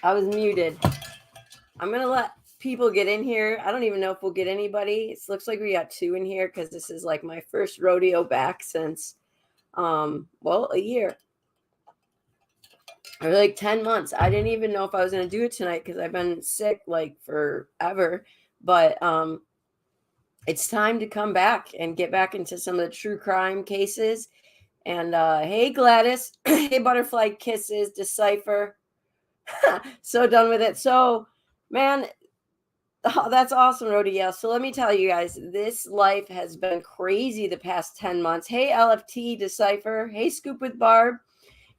I was muted. I'm going to let people get in here. I don't even know if we'll get anybody. It looks like we got 2 in here because this is like my first rodeo back since, a year. Or like 10 months. I didn't even know if I was going to do it tonight because I've been sick like forever. But it's time to come back and get back into some of the true crime cases. And hey, Gladys. Hey, Butterfly Kisses, Decipher. So done with it. So, man, that's awesome, Rodeo. So let me tell you guys, this life has been crazy the past 10 months. Hey, LFT, Decipher. Hey, Scoop with Barb.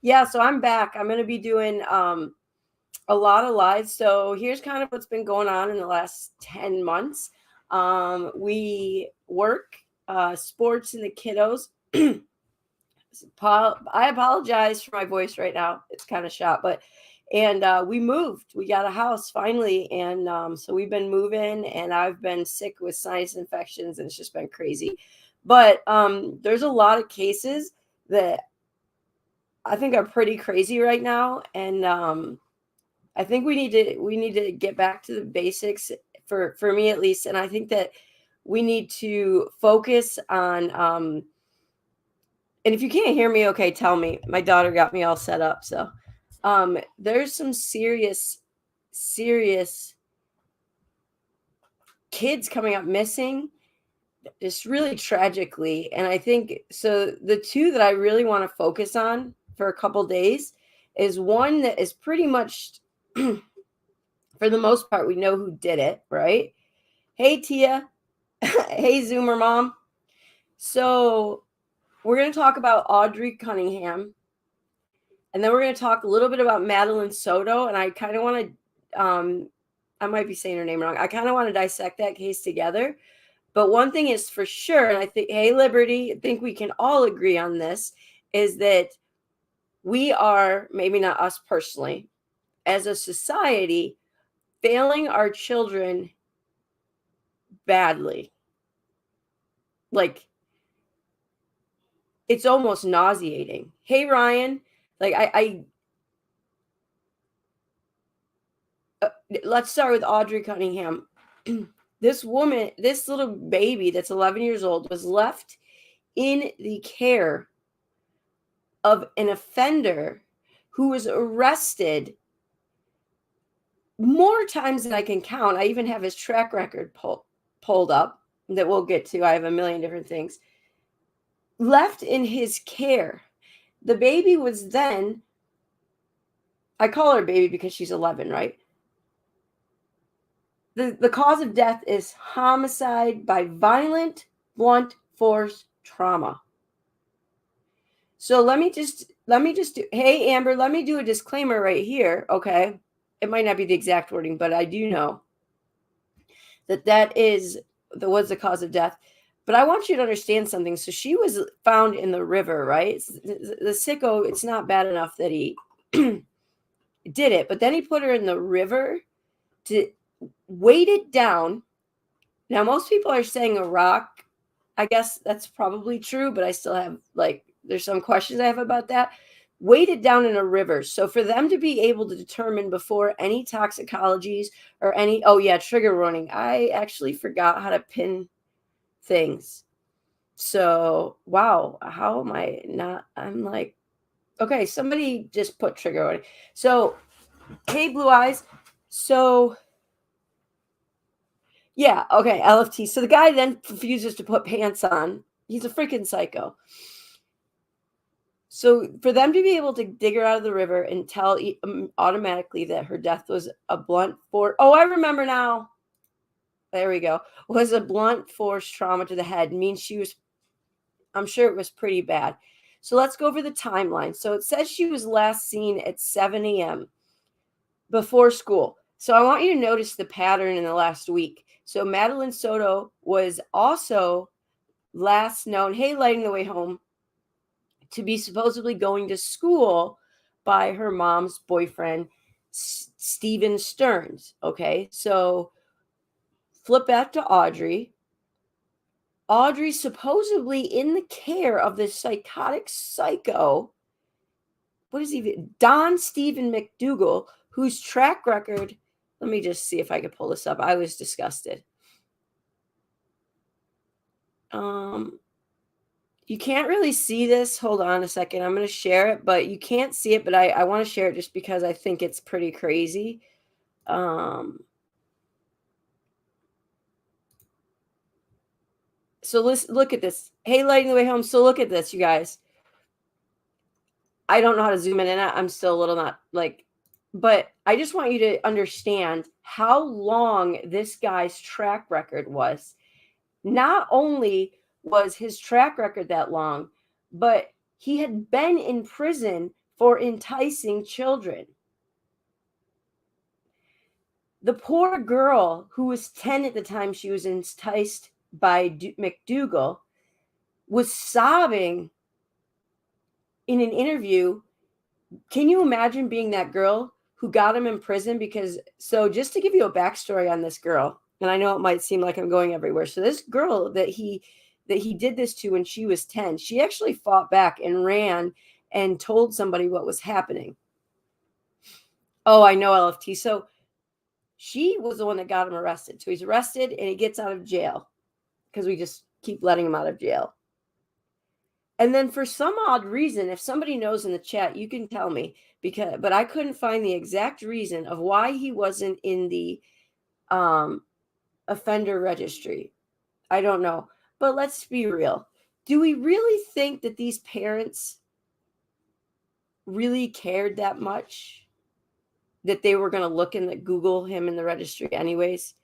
Yeah, so I'm back. I'm going to be doing a lot of lives. So here's kind of what's been going on in the last 10 months. We work, sports, and the kiddos. I apologize for my voice right now. It's kind of shot, and we moved. We got a house finally, and so we've been moving, and I've been sick with sinus infections, and it's just been crazy. But there's a lot of cases that I think are pretty crazy right now, and I think we need to get back to the basics for me at least, and I think that we need to focus on. And if you can't hear me, okay, tell me. My daughter got me all set up, so there's some serious kids coming up missing, just really tragically. And I think so. The 2 that I really want to focus on for a couple days is one that is pretty much, for the most part, we know who did it, right? Hey, Tia. Hey, Zoomer Mom. So we're going to talk about Audrii Cunningham. And then we're going to talk a little bit about Madeline Soto. And I kind of want to, I might be saying her name wrong. I kind of want to dissect that case together. But one thing is for sure, and I think, hey, Liberty, I think we can all agree on this, is that we are, maybe not us personally, as a society, failing our children badly. Like, it's almost nauseating. Hey, Ryan, like let's start with Audrii Cunningham. This woman, this little baby that's 11 years old, was left in the care of an offender who was arrested more times than I can count. I even have his track record pulled up that we'll get to. I have a million different things. Left in his care. The baby was then, I call her baby because she's 11, right? The cause of death is homicide by violent, blunt force trauma. So let me just do, hey, Amber, let me do a disclaimer right here, okay? It might not be the exact wording, but I do know that was the cause of death. But I want you to understand something. So she was found in the river, right? The sicko, it's not bad enough that he did it, but then he put her in the river to weight it down. Now, most people are saying a rock. I guess that's probably true, but I still have, there's some questions I have about that. Weighted down in a river. So for them to be able to determine before any toxicologies or any, oh yeah, trigger warning. I actually forgot how to pin things. So, wow, how am I not? I'm like, okay, somebody just put trigger warning. So, hey, Blue Eyes. So, yeah, okay, LFT. So the guy then refuses to put pants on. He's a freaking psycho. So for them to be able to dig her out of the river and tell automatically that her death was a blunt force. Oh, I remember now. There we go. Was a blunt force trauma to the head. Means she was, I'm sure it was pretty bad. So let's go over the timeline. So it says she was last seen at 7 a.m. before school. So I want you to notice the pattern in the last week. So Madeline Soto was also last known, hey, lighting the way home, to be supposedly going to school by her mom's boyfriend, Steven Stearns. Okay, so flip back to Audrii. Audrii supposedly in the care of this psychotic psycho. What is he? Don Stephen McDougal, whose track record, let me just see if I could pull this up. I was disgusted. You can't really see this. Hold on a second. I'm going to share it, but you can't see it, but I want to share it just because I think it's pretty crazy. So let's look at this. Hey, lighting the way home. So look at this, you guys. I don't know how to zoom in and out. I'm still a little not like, but I just want you to understand how long this guy's track record was. Not only was his track record that long, but he had been in prison for enticing children. The poor girl, who was 10 at the time she was enticed by McDougal, was sobbing in an interview. Can you imagine being that girl who got him in prison? Because, so just to give you a backstory on this girl, and I know it might seem like I'm going everywhere. So this girl that he did this to when she was 10, she actually fought back and ran and told somebody what was happening. Oh, I know, LFT. So she was the one that got him arrested. So he's arrested and he gets out of jail because we just keep letting him out of jail. And then for some odd reason, if somebody knows in the chat, you can tell me, but I couldn't find the exact reason of why he wasn't in the offender registry. I don't know. But let's be real. Do we really think that these parents really cared that much that they were going to look in the Google him in the registry anyways?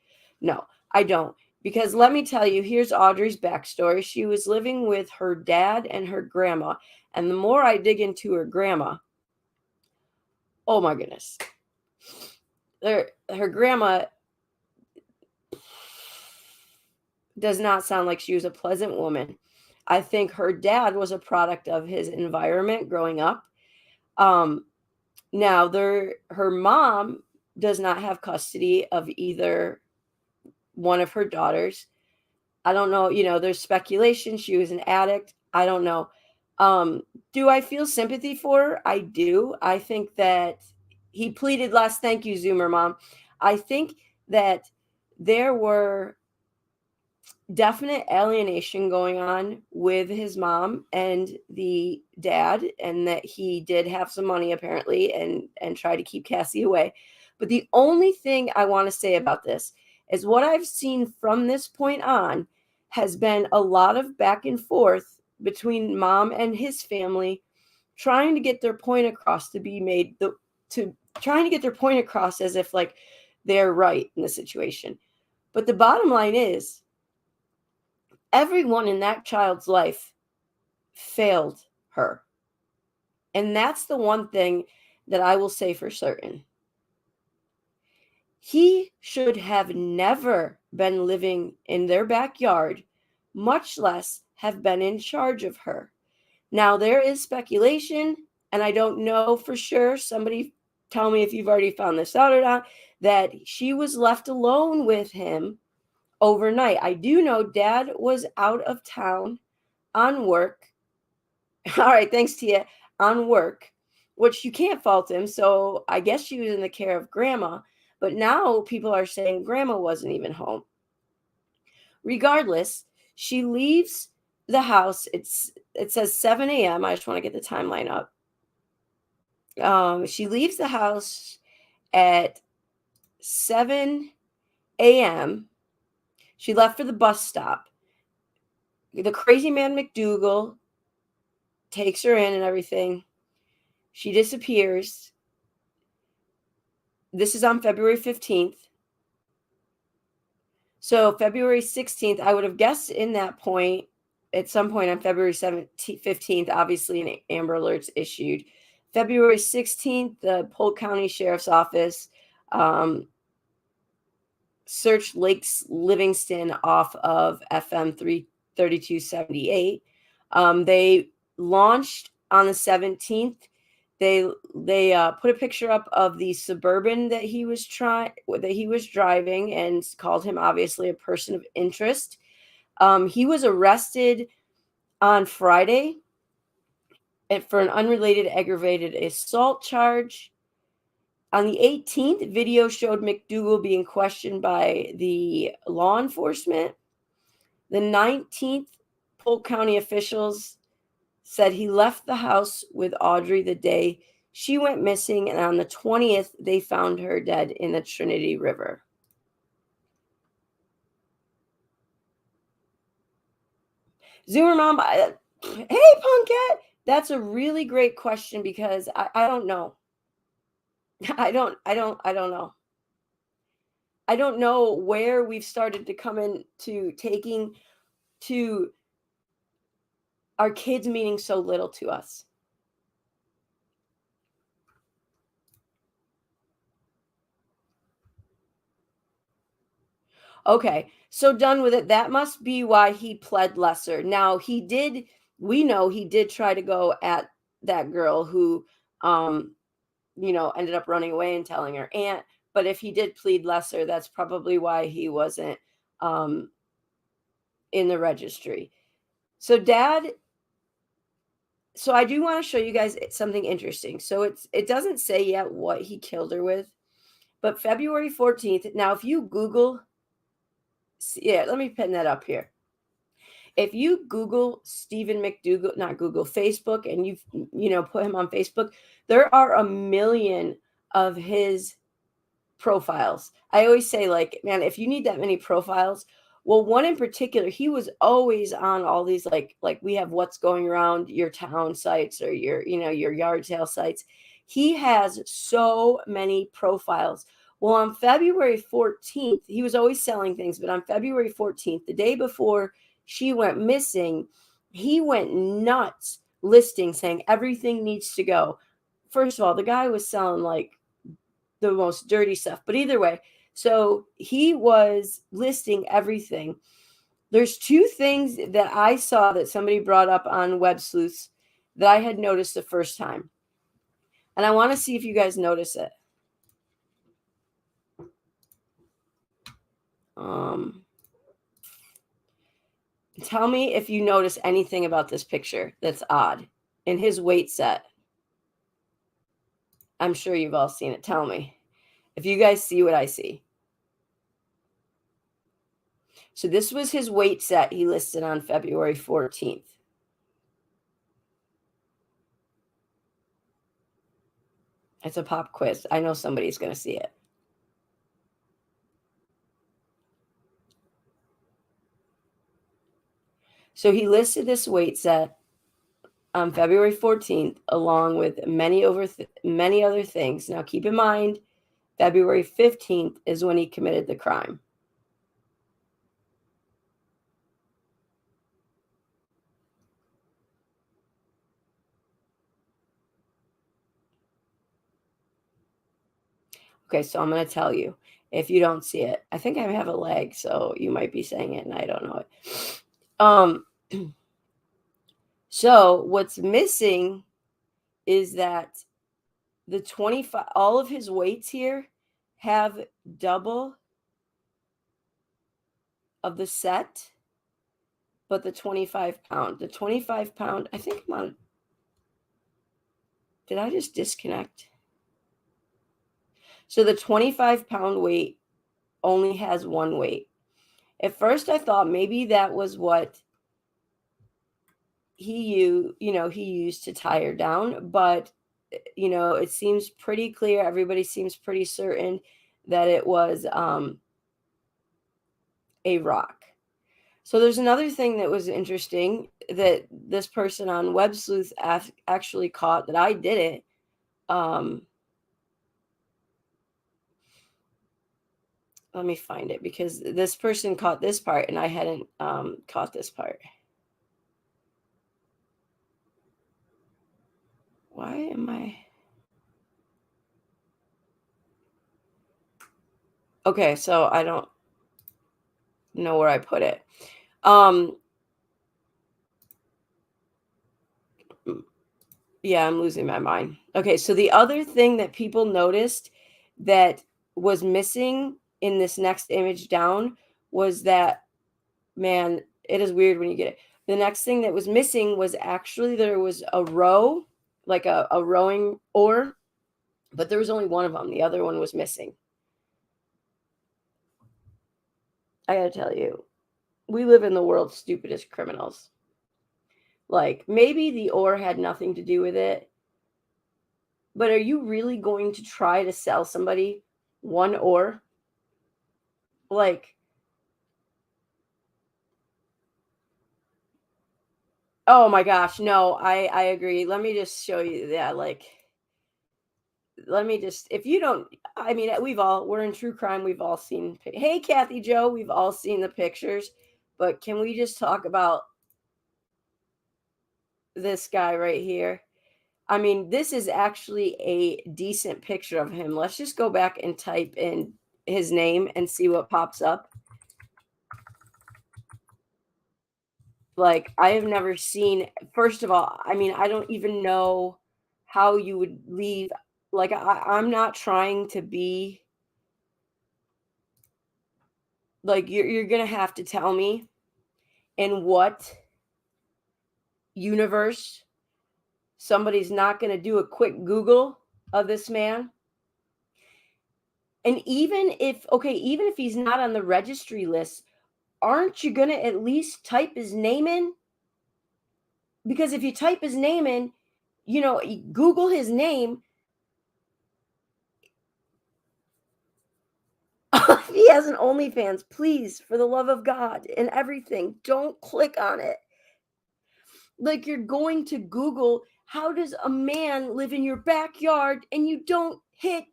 No, I don't. Because let me tell you, here's Audrey's backstory. She was living with her dad and her grandma. And the more I dig into her grandma, oh my goodness. Her grandma does not sound like she was a pleasant woman. I think her dad was a product of his environment growing up. Now, her mom does not have custody of either one of her daughters. I don't know, there's speculation she was an addict. I don't know. Do I feel sympathy for her? I do. I think that he pleaded less. Thank you, Zoomer Mom. I think that there were definite alienation going on with his mom and the dad, and that he did have some money apparently and try to keep Cassie away. But the only thing I want to say about this is what I've seen from this point on has been a lot of back and forth between mom and his family trying to get their point across trying to get their point across as if like they're right in the situation. But the bottom line is everyone in that child's life failed her. And that's the one thing that I will say for certain. He should have never been living in their backyard, much less have been in charge of her. Now, there is speculation, and I don't know for sure. Somebody tell me if you've already found this out or not, that she was left alone with him overnight. I do know dad was out of town on work. All right, thanks, Tia. On work, which you can't fault him. So I guess she was in the care of grandma. But now people are saying grandma wasn't even home. Regardless, she leaves the house. It says 7 a.m. I just want to get the timeline up. She leaves the house at 7 a.m. She left for the bus stop. The crazy man McDougal takes her in and everything. She disappears. This is on February 15th. So February 16th, I would have guessed in that point, at some point on February 15th, obviously an Amber Alert's issued. February 16th, the Polk County Sheriff's Office searched Lakes Livingston off of FM 3278. They launched on the 17th. They put a picture up of the Suburban that he was driving and called him obviously a person of interest. He was arrested on Friday for an unrelated aggravated assault charge. On the 18th, video showed McDougal being questioned by the law enforcement. The 19th, Polk County officials said he left the house with Audrii the day she went missing, and on the 20th, they found her dead in the Trinity River. Zoomer Mom, hey, Punkette, that's a really great question because I don't know. I don't know. I don't know where we've started to come into taking to our kids meaning so little to us. Okay, so done with it. That must be why he pled lesser. Now we know he did try to go at that girl who ended up running away and telling her aunt, but if he did plead lesser, that's probably why he wasn't in the registry. So I do want to show you guys something interesting. So it doesn't say yet what he killed her with, but February 14th. Now, if you Google, yeah, let me pin that up here. If you Google Stephen McDougal, not Google, Facebook, and you put him on Facebook, there are a million of his profiles. I always say, like, man, if you need that many profiles, well, one in particular, he was always on all these like we have what's going around your town sites or your yard sale sites. He has so many profiles. Well, on February 14th, he was always selling things, but on February 14th, the day before she went missing, he went nuts listing saying everything needs to go. First of all, the guy was selling like the most dirty stuff, but either way, so he was listing everything. There's two things that I saw that somebody brought up on Web Sleuths that I had noticed the first time, and I want to see if you guys notice it. Tell me if you notice anything about this picture that's odd in his weight set. I'm sure you've all seen it. Tell me if you guys see what I see. So this was his weight set he listed on February 14th. It's a pop quiz. I know somebody's going to see it. So he listed this weight set on February 14th, along with many other things. Now, keep in mind, February 15th is when he committed the crime. Okay, so I'm going to tell you if you don't see it. I think I have a lag, so you might be saying it and I don't know it. So what's missing is that the 25, all of his weights here have double of the set, but the 25 pound, I think I'm on. Did I just disconnect? So the 25-pound weight only has one weight. At first I thought maybe that was what he used to tie her down, but it seems pretty clear. Everybody seems pretty certain that it was a rock. So there's another thing that was interesting that this person on Web Sleuth actually caught that I didn't. Let me find it because this person caught this part and I hadn't caught this part. Why am I? Okay, so I don't know where I put it. Yeah, I'm losing my mind. Okay, so the other thing that people noticed that was missing in this next image down was that, man, it is weird when you get it. The next thing that was missing was actually there was a row, like a rowing oar but there was only one of them. The other one was missing. I gotta tell you, we live in the world's stupidest criminals. Like, maybe the ore had nothing to do with it, but are you really going to try to sell somebody one ore? Like, oh my gosh, no, I agree. Let me just show you that. Like, let me just, if you don't, I mean, we're in true crime. We've all seen, hey, Kathy Joe, we've all seen the pictures, but can we just talk about this guy right here? I mean, this is actually a decent picture of him. Let's just go back and type in his name and see what pops up. Like, I have never seen, first of all, I mean, I don't even know how you would leave. Like, I'm not trying to be like, you're gonna have to tell me in what universe somebody's not gonna do a quick Google of this man. And even if he's not on the registry list, aren't you gonna at least type his name in? Because if you type his name in, Google his name. If he has an OnlyFans, please, for the love of God and everything, don't click on it. Like, you're going to Google, how does a man live in your backyard, and you don't hit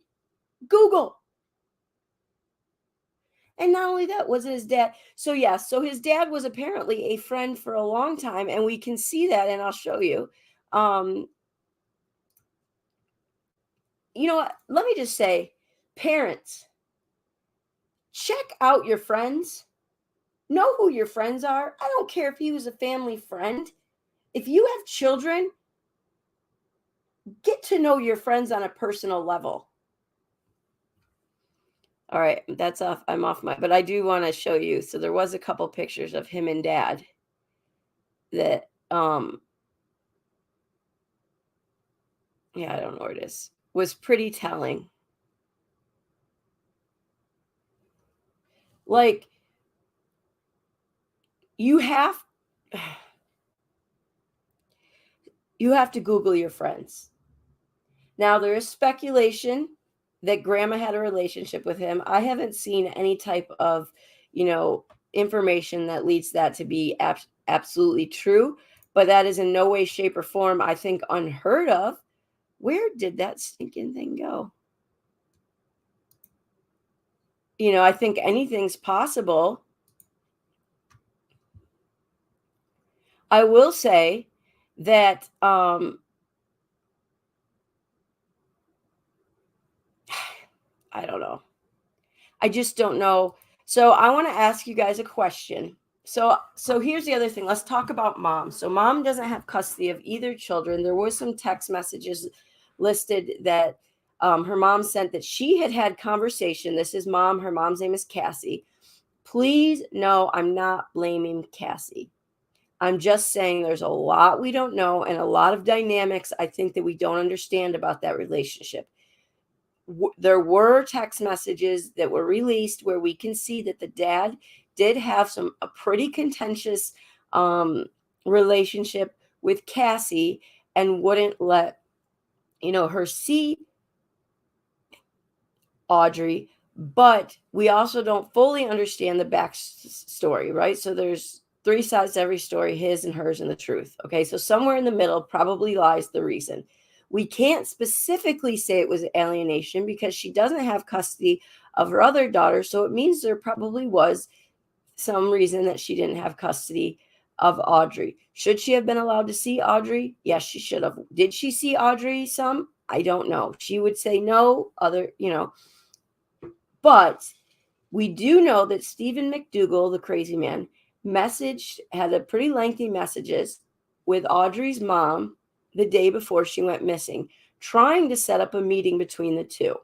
Google. And not only that, was it his dad? So yes, so his dad was apparently a friend for a long time, and we can see that, and I'll show you. You know what? Let me just say, parents, check out your friends. Know who your friends are. I don't care if he was a family friend. If you have children, get to know your friends on a personal level. All right, that's off. I'm off but I do want to show you. So there was a couple pictures of him and dad that, yeah, I don't know where it is, was pretty telling. Like, you have to Google your friends. Now, there is speculation that grandma had a relationship with him. I haven't seen any type of, information that leads that to be absolutely true, but that is in no way, shape, or form, I think, unheard of. Where did that stinking thing go? I think anything's possible. I will say that I don't know. I just don't know. So I want to ask you guys a question. So here's the other thing. Let's talk about mom. So mom doesn't have custody of either children. There was some text messages listed that her mom sent that she had conversation. This is mom. Her mom's name is Cassie. Please, no, I'm not blaming Cassie. I'm just saying there's a lot we don't know and a lot of dynamics I think that we don't understand about that relationship. There were text messages that were released where we can see that the dad did have a pretty contentious relationship with Cassie and wouldn't let her see Audrii, but we also don't fully understand the backstory, right? So there's three sides to every story, his and hers and the truth. Okay, so somewhere in the middle probably lies the reason. We can't specifically say it was alienation because she doesn't have custody of her other daughter. So it means there probably was some reason that she didn't have custody of Audrii. Should she have been allowed to see Audrii? Yes, she should have. Did she see Audrii some? I don't know. She would say no, but we do know that Stephen McDougal, the crazy man, had a pretty lengthy messages with Audrii's mom the day before she went missing, trying to set up a meeting between the two.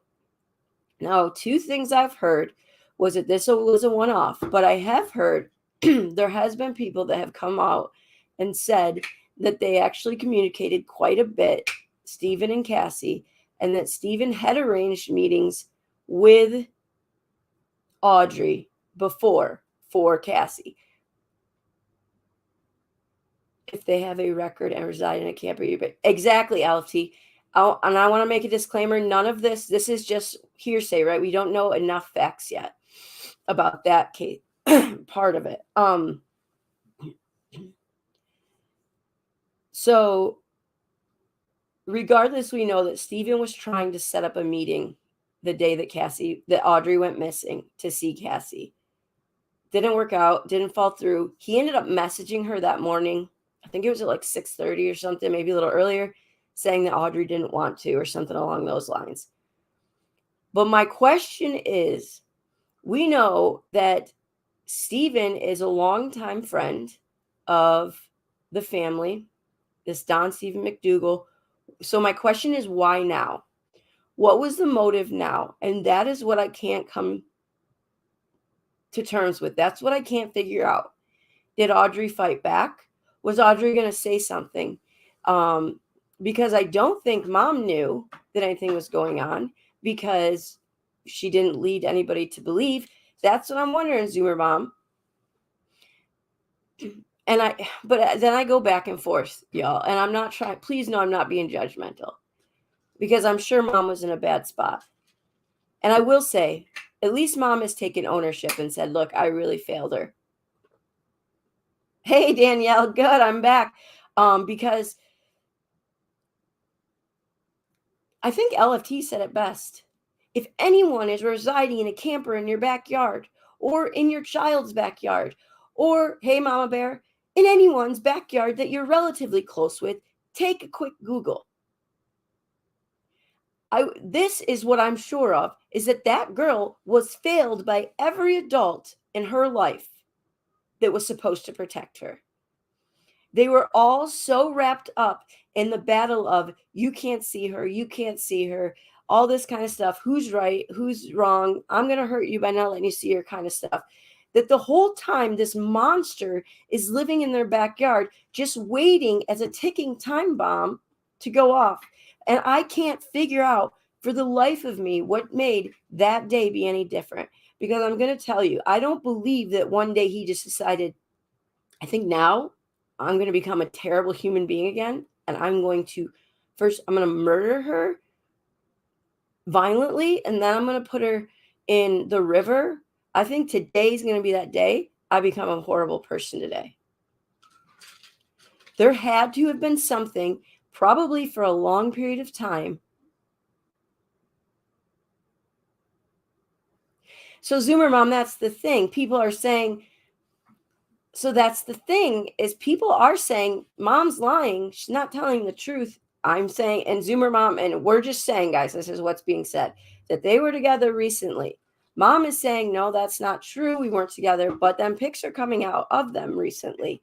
Now, two things I've heard was that this was a one-off, but I have heard there has been people that have come out and said that they actually communicated quite a bit, Stephen and Cassie, and that Stephen had arranged meetings with Audrii before for Cassie. If they have a record and reside in a camper. Exactly, LFT. And I want to make a disclaimer. None of this is just hearsay, right? We don't know enough facts yet about that case, part of it. So regardless, we know that Stephen was trying to set up a meeting the day that Audrii went missing to see Cassie. Didn't work out, didn't fall through. He ended up messaging her that morning. I think it was at like 6:30 or something, maybe a little earlier, saying that Audrii didn't want to or something along those lines. But my question is, we know that Stephen is a longtime friend of the family, this Don Stephen McDougal. So my question is, why now? What was the motive now? And that is what I can't come to terms with. That's what I can't figure out. Did Audrii fight back? Was Audrii going to say something? Because I don't think Mom knew that anything was going on, because she didn't lead anybody to believe. That's what I'm wondering, Zoomer Mom. But then I go back and forth, y'all. And I'm not trying, please know I'm not being judgmental, because I'm sure Mom was in a bad spot. And I will say, at least Mom has taken ownership and said, look, I really failed her. Hey, Danielle, good, I'm back. Because I think LFT said it best. If anyone is residing in a camper in your backyard, or in your child's backyard, or, hey, Mama Bear, in anyone's backyard that you're relatively close with, take a quick Google. This is what I'm sure of, is that girl was failed by every adult in her life that was supposed to protect her. They were all so wrapped up in the battle of, you can't see her, all this kind of stuff. Who's right? Who's wrong? I'm going to hurt you by not letting you see her kind of stuff. That the whole time this monster is living in their backyard, just waiting as a ticking time bomb to go off. And I can't figure out for the life of me what made that day be any different. Because I'm going to tell you, I don't believe that one day he just decided, I think now I'm going to become a terrible human being again. And I'm going to murder her violently. And then I'm going to put her in the river. I think today's going to be that day I become a horrible person today. There had to have been something, probably for a long period of time. So Zoomer Mom, that's the thing. People are saying, so that's the thing, is people are saying Mom's lying. She's not telling the truth. I'm saying, and Zoomer Mom, and we're just saying, guys, this is what's being said, that they were together recently. Mom is saying, no, that's not true. We weren't together, but then pics are coming out of them recently.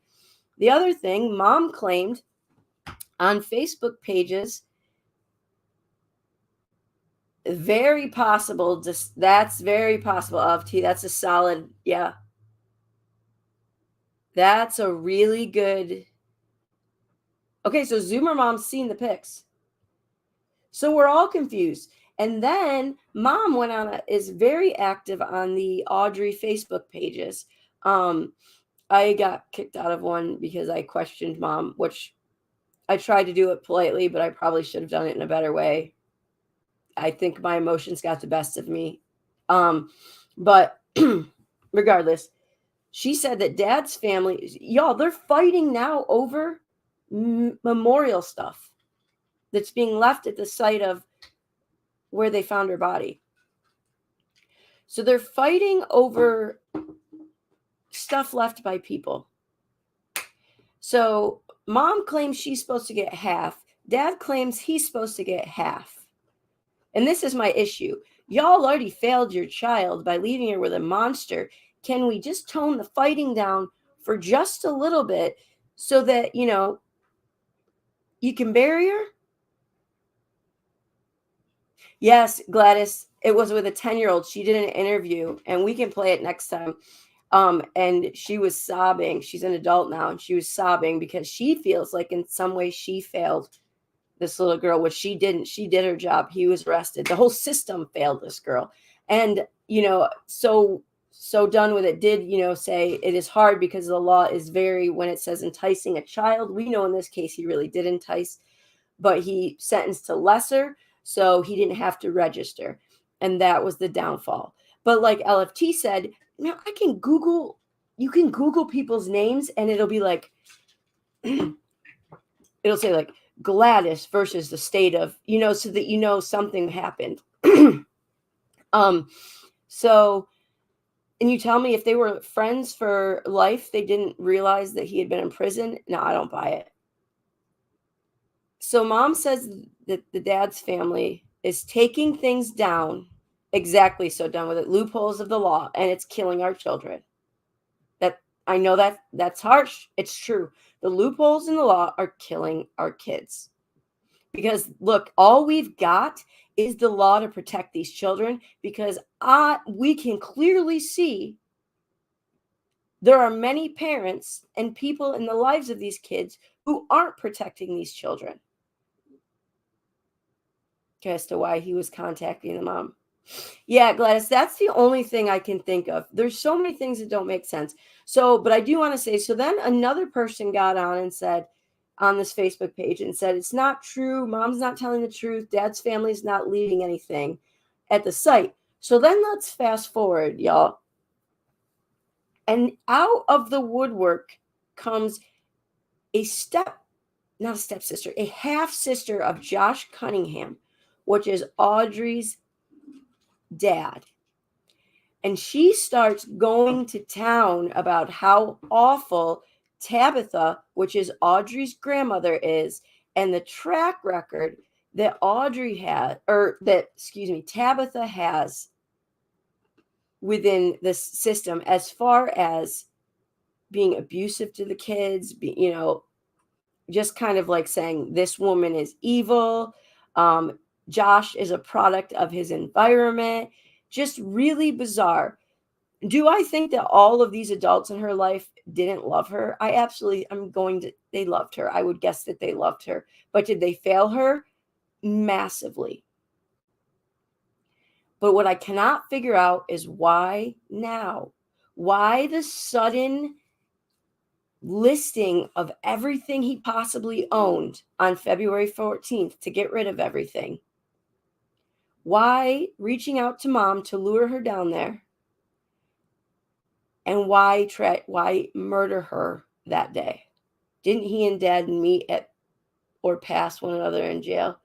The other thing, Mom claimed on Facebook pages, very possible, that's very possible, of T. That's a solid, yeah. That's a really good. Okay, so Zoomer Mom's seen the pics. So we're all confused. And then Mom went on, is very active on the Audrii Facebook pages. I got kicked out of one because I questioned Mom, which I tried to do it politely, but I probably should have done it in a better way. I think my emotions got the best of me. But regardless, she said that Dad's family, y'all, they're fighting now over memorial stuff that's being left at the site of where they found her body. So they're fighting over stuff left by people. So Mom claims she's supposed to get half. Dad claims he's supposed to get half. And this is my issue. Y'all already failed your child by leaving her with a monster. Can we just tone the fighting down for just a little bit so that, you can bury her? Yes, Gladys, it was with a 10-year-old. She did an interview, and we can play it next time. And she was sobbing. She's an adult now, and she was sobbing because she feels like in some way she failed this little girl, which she didn't. She did her job. He was arrested. The whole system failed this girl. And, so done with it did, say it is hard because the law is very, when it says enticing a child, we know in this case he really did entice, but he sentenced to lesser, so he didn't have to register. And that was the downfall. But like LFT said, you can Google people's names and it'll be like, it'll say like Gladys versus the state of, so that something happened. So, and you tell me if they were friends for life, they didn't realize that he had been in prison. No, I don't buy it. So mom says that the dad's family is taking things down. Exactly. So done with it. Loopholes of the law, and it's killing our children. I know that's harsh. It's true. The loopholes in the law are killing our kids. Because look, all we've got is the law to protect these children, because we can clearly see there are many parents and people in the lives of these kids who aren't protecting these children. As to why he was contacting the mom. Yeah, Gladys, that's the only thing I can think of. There's so many things that don't make sense. So, but I do want to say, so then another person got on and said, on this Facebook page, and said, it's not true. Mom's not telling the truth. Dad's family's not leaving anything at the site. So then let's fast forward, y'all. And out of the woodwork comes a half sister of Josh Cunningham, which is Audrii's dad. And she starts going to town about how awful Tabitha, which is Audrii's grandmother, is, and the track record that Tabitha has within the system as far as being abusive to the kids, just kind of like saying this woman is evil. Josh is a product of his environment. Just really bizarre. Do I think that all of these adults in her life didn't love her? They loved her. I would guess that they loved her. But did they fail her? Massively. But what I cannot figure out is why now? Why the sudden listing of everything he possibly owned on February 14th to get rid of everything? Why reaching out to mom to lure her down there? And why murder her that day? Didn't he and dad meet or pass one another in jail?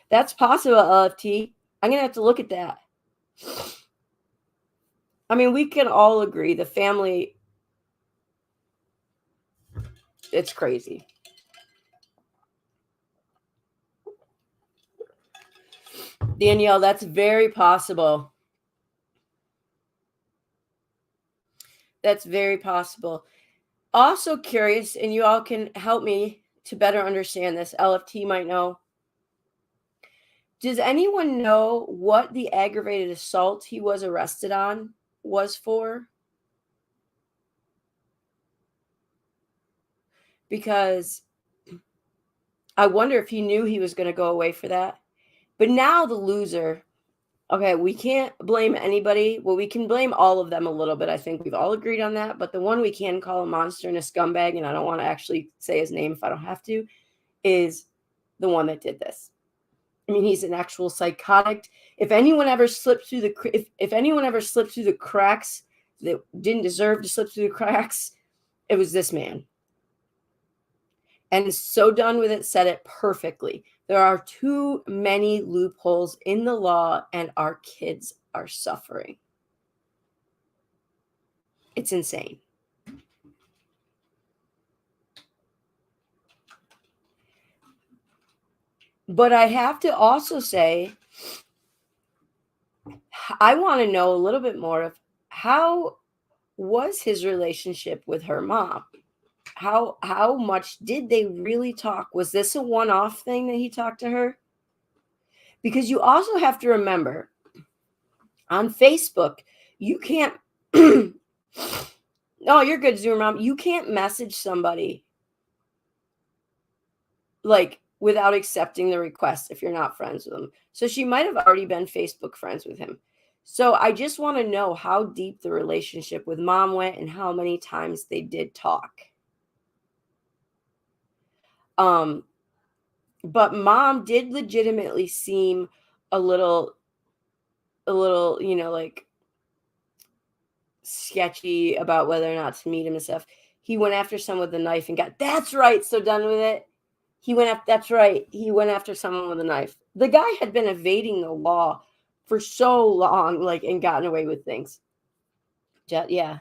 That's possible, LFT. I'm going to have to look at that. I mean, we can all agree the family, it's crazy. Danielle, that's very possible. That's very possible. Also curious, and you all can help me to better understand this. LFT might know. Does anyone know what the aggravated assault he was arrested on was for? Because I wonder if he knew he was going to go away for that. But now the loser, okay, we can't blame anybody. Well, we can blame all of them a little bit. I think we've all agreed on that. But the one we can call a monster and a scumbag, and I don't want to actually say his name if I don't have to, is the one that did this. I mean, he's an actual psychotic. If anyone ever slipped through the cracks that didn't deserve to slip through the cracks, it was this man. And So Done With It said it perfectly. There are too many loopholes in the law, and our kids are suffering. It's insane. But I have to also say, I want to know a little bit more of how was his relationship with her mom? How much did they really talk? Was this a one-off thing that he talked to her? Because you also have to remember, on Facebook, you can't no, you're good, Zoomer Mom. You can't message somebody like without accepting the request if you're not friends with him. So she might have already been Facebook friends with him. So I just want to know how deep the relationship with mom went and how many times they did talk. But mom did legitimately seem a little, like sketchy about whether or not to meet him and stuff. He went after someone with a knife and that's right. So done with it. That's right. He went after someone with a knife. The guy had been evading the law for so long, and gotten away with things. Yeah.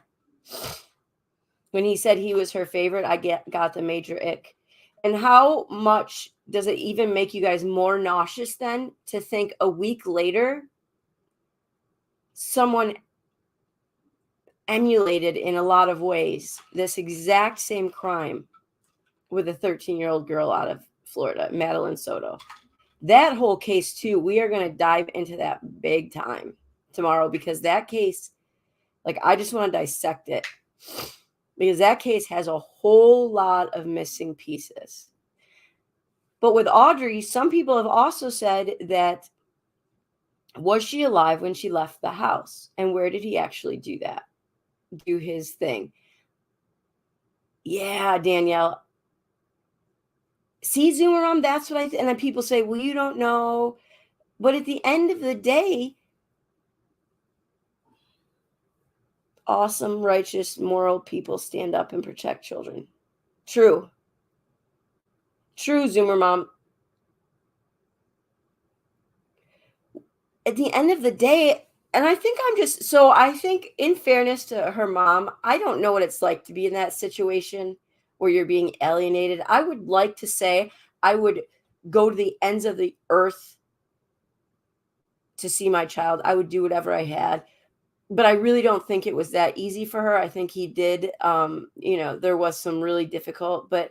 When he said he was her favorite, I got the major ick. And how much does it even make you guys more nauseous then to think a week later someone emulated in a lot of ways this exact same crime with a 13-year-old girl out of Florida, Madeline Soto? That whole case too, we are going to dive into that big time tomorrow, because that case, I just want to dissect it, because that case has a whole lot of missing pieces. But with Audrii, some people have also said that, was she alive when she left the house? And where did he actually do his thing? Yeah, Danielle. See, Zoomer, that's what and then people say, well, you don't know. But at the end of the day, awesome, righteous, moral people stand up and protect children. True, Zoomer Mom. At the end of the day, and I think I think in fairness to her mom, I don't know what it's like to be in that situation where you're being alienated. I would like to say I would go to the ends of the earth to see my child. I would do whatever I had. But I really don't think it was that easy for her. I think he did. There was some really difficult, but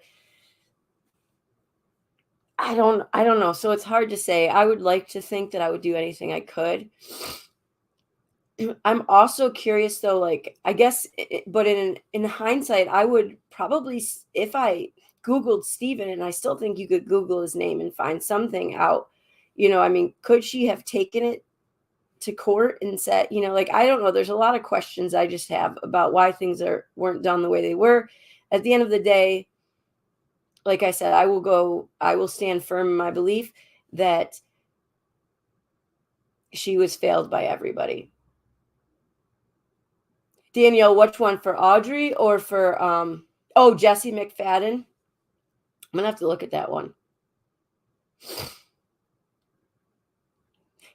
I don't know. So it's hard to say. I would like to think that I would do anything I could. I'm also curious though, I guess, but in hindsight, I would probably, if I Googled Stephen, and I still think you could Google his name and find something out, could she have taken it to court and said, I don't know. There's a lot of questions I just have about why things weren't done the way they were. At the end of the day, like I said, I will stand firm in my belief that she was failed by everybody. Danielle, which one, for Audrii or for Jesse McFadden? I'm gonna have to look at that one.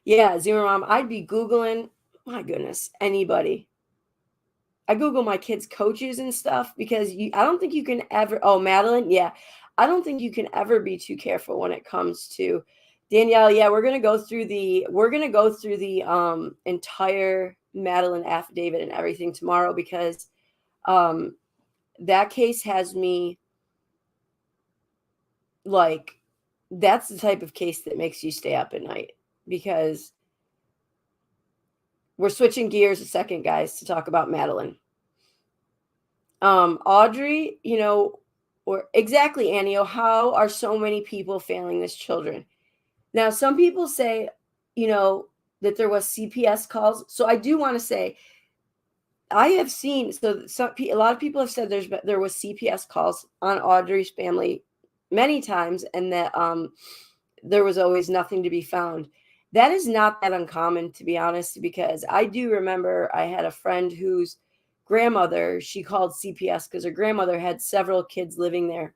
Yeah, Zoomer Mom, I'd be Googling, my goodness, anybody. I Google my kids' coaches and stuff, because I don't think you can ever, Madeline, yeah. I don't think you can ever be too careful when it comes to Danielle. Yeah, we're gonna go through the entire Madeline affidavit and everything tomorrow, because that case has me that's the type of case that makes you stay up at night, because we're switching gears a second, guys, to talk about Madeline. Audrii, or exactly, Annie, how are so many people failing this children? Now, some people say, that there was CPS calls. So I do want to say, I have seen, a lot of people have said there was CPS calls on Audrii's family many times, and that there was always nothing to be found. That is not that uncommon, to be honest, because I do remember I had a friend whose grandmother, she called CPS because her grandmother had several kids living there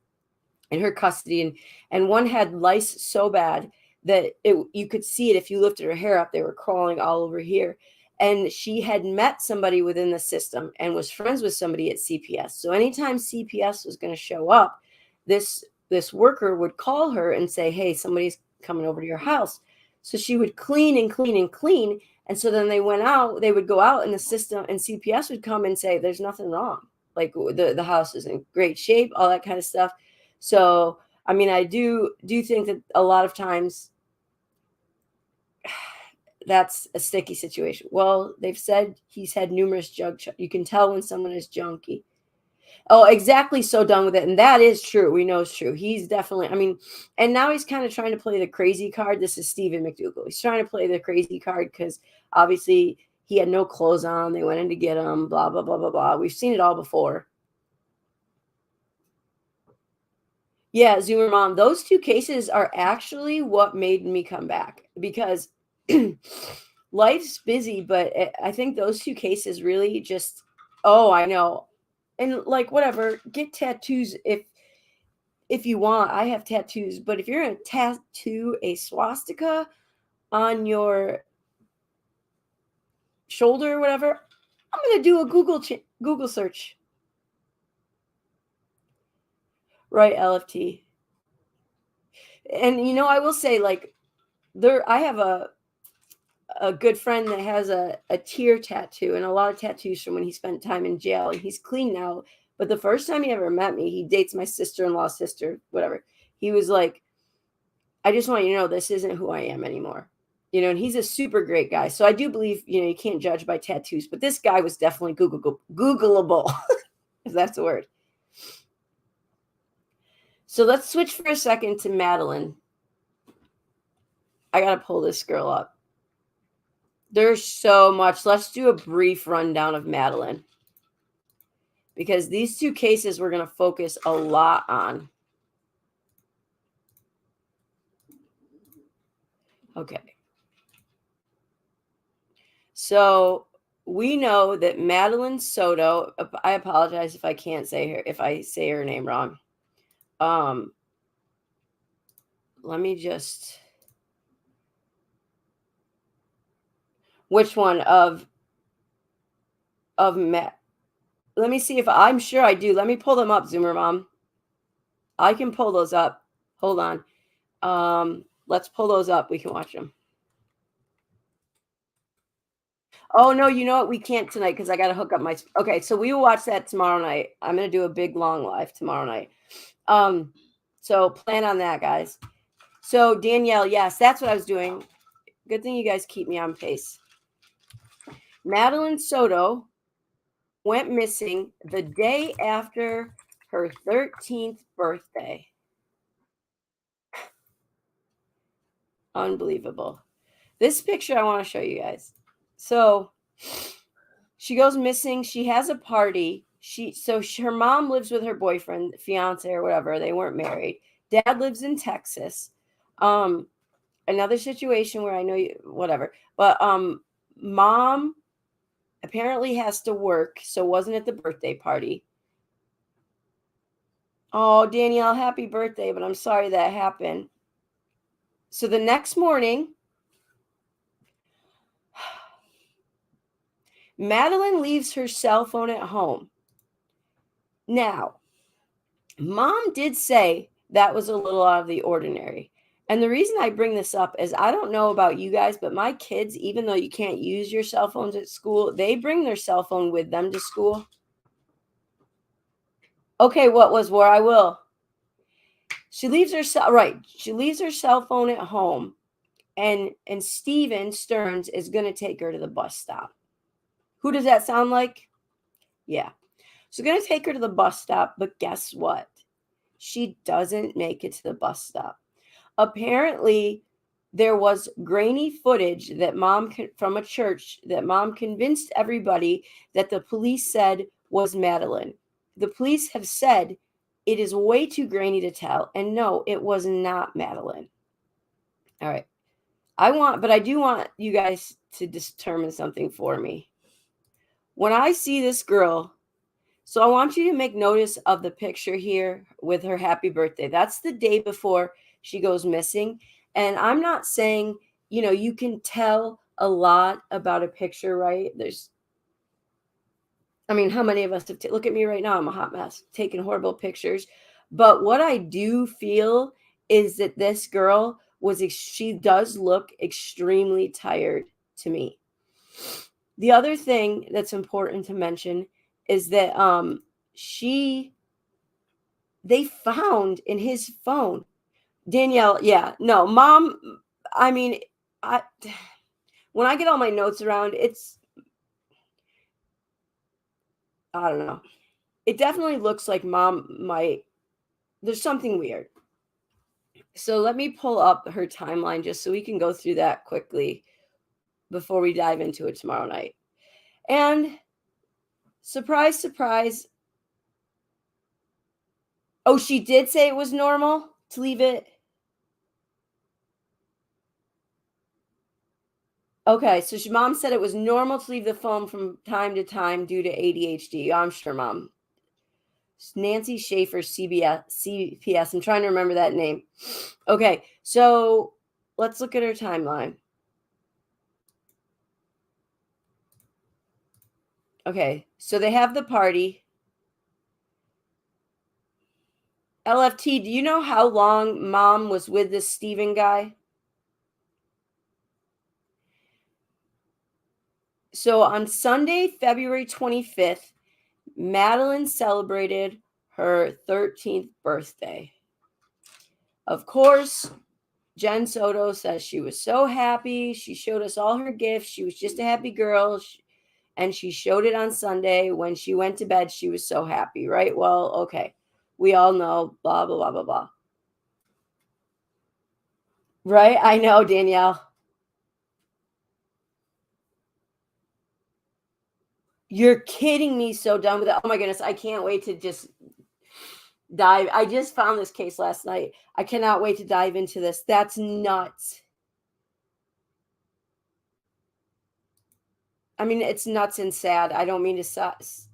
in her custody, and one had lice so bad that you could see it if you lifted her hair up. They were crawling all over here. And she had met somebody within the system and was friends with somebody at CPS. So anytime CPS was going to show up, this worker would call her and say, hey, somebody's coming over to your house. So she would clean and clean and clean. And so then they would go out in the system, and CPS would come and say, there's nothing wrong. The house is in great shape, all that kind of stuff. So, I do think that a lot of times that's a sticky situation. Well, they've said he's had numerous you can tell when someone is junky. Oh, exactly, so done with it, and that is true, we know it's true. He's definitely, I mean, and now he's kinda trying to play the crazy card. This is Stephen McDougal. He's trying to play the crazy card because obviously he had no clothes on, they went in to get him, blah, blah, blah, blah, blah. We've seen it all before. Yeah, Zoomer Mom, those 2 cases are actually what made me come back because life's busy, but I think those 2 cases really just, oh, I know. And, like, whatever, get tattoos if you want. I have tattoos, but if you're gonna tattoo a swastika on your shoulder or whatever, I'm gonna do a Google search. Right, LFT. And, I will say, like, I have a good friend that has a tear tattoo and a lot of tattoos from when he spent time in jail, and he's clean now. But the first time he ever met me, he dates my sister-in-law's sister, whatever. He was like, I just want you to know this isn't who I am anymore. And he's a super great guy. So I do believe, you can't judge by tattoos, but this guy was definitely Googleable, if that's the word. So let's switch for a second to Madeline. I got to pull this girl up. There's so much. Let's do a brief rundown of Madeline, because these 2 cases we're going to focus a lot on. Okay. So we know that Madeline Soto, I apologize if I can't say her, if I say her name wrong. Let me just, which one of Matt? Let me see if I'm sure I do. Let me pull them up, Zoomer Mom. I can pull those up. Hold on. Let's pull those up. We can watch them. Oh no, you know what? We can't tonight because I got to hook up my. Okay, so we will watch that tomorrow night. I'm gonna do a big long live tomorrow night. So plan on that, guys. So Danielle, yes, that's what I was doing. Good thing you guys keep me on pace. Madeline Soto went missing the day after her 13th birthday. Unbelievable. This picture I want to show you guys. So she goes missing. She has a party. Her mom lives with her boyfriend, fiance, or whatever. They weren't married. Dad lives in Texas. Another situation where I know you, whatever. But mom apparently has to work, so wasn't at the birthday party. Oh, Danielle, happy birthday, but I'm sorry that happened. So the next morning, Madeline leaves her cell phone at home. Now, mom did say that was a little out of the ordinary. And the reason I bring this up is I don't know about you guys, but my kids, even though you can't use your cell phones at school, they bring their cell phone with them to school. Okay, what was where I will. She leaves her cell phone at home, and Steven Stearns is going to take her to the bus stop. Who does that sound like? Yeah. So going to take her to the bus stop, but guess what? She doesn't make it to the bus stop. Apparently, there was grainy footage that from a church that mom convinced everybody that the police said was Madeline. The police have said it is way too grainy to tell, and no, it was not Madeline. All right. I do want you guys to determine something for me. When I see this girl, so I want you to make notice of the picture here with her happy birthday. That's the day before she goes missing. And I'm not saying, you can tell a lot about a picture, right? How many of us look at me right now? I'm a hot mess, taking horrible pictures. But what I do feel is that this girl she does look extremely tired to me. The other thing that's important to mention is that they found in his phone. Danielle, yeah, no, mom, I mean, I when I get all my notes around, I don't know. it definitely looks like mom might, there's something weird. So let me pull up her timeline just so we can go through that quickly before we dive into it tomorrow night. And surprise, surprise. Oh, she did say it was normal to leave it. Okay, so mom said it was normal to leave the phone from time to time due to ADHD. I'm sure, mom. Nancy Schaefer, CPS. I'm trying to remember that name. Okay, so let's look at her timeline. Okay, so they have the party. LFT, do you know how long mom was with this Steven guy? So on Sunday, February 25th, Madeline celebrated her 13th birthday. Of course, Jen Soto says she was so happy. She showed us all her gifts. She was just a happy girl. And she showed it on Sunday. When she went to bed, she was so happy, right? Well, okay. We all know, blah, blah, blah, blah, blah. Right? I know, Danielle. You're kidding me. So done with it. Oh my goodness. I can't wait to just dive. I just found this case last night. I cannot wait to dive into this. That's nuts. I mean, it's nuts and sad. I don't mean to sus.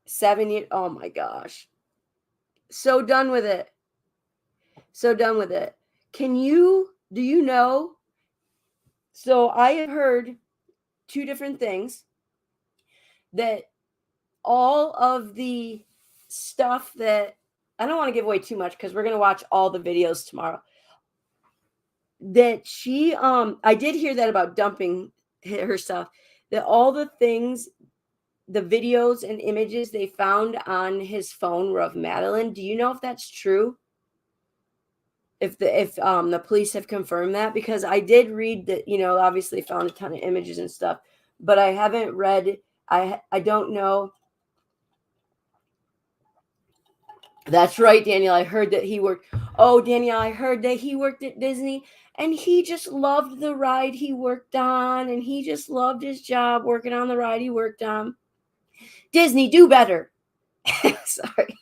7 years. Oh my gosh. So done with it. So done with it. Do you know? So I have heard two different things, that all of the stuff that, I don't want to give away too much because we're going to watch all the videos tomorrow, that she, I did hear that about dumping her stuff, that all the things, the videos and images they found on his phone were of Madeline. Do you know if that's true? If the police have confirmed that? Because I did read that, obviously found a ton of images and stuff, but I haven't read, I don't know. That's right, Daniel. I heard that he worked. Oh, Daniel, I heard that he worked at Disney and he just loved the ride he worked on, and he just loved his job working on the ride he worked on. Disney, do better. Sorry.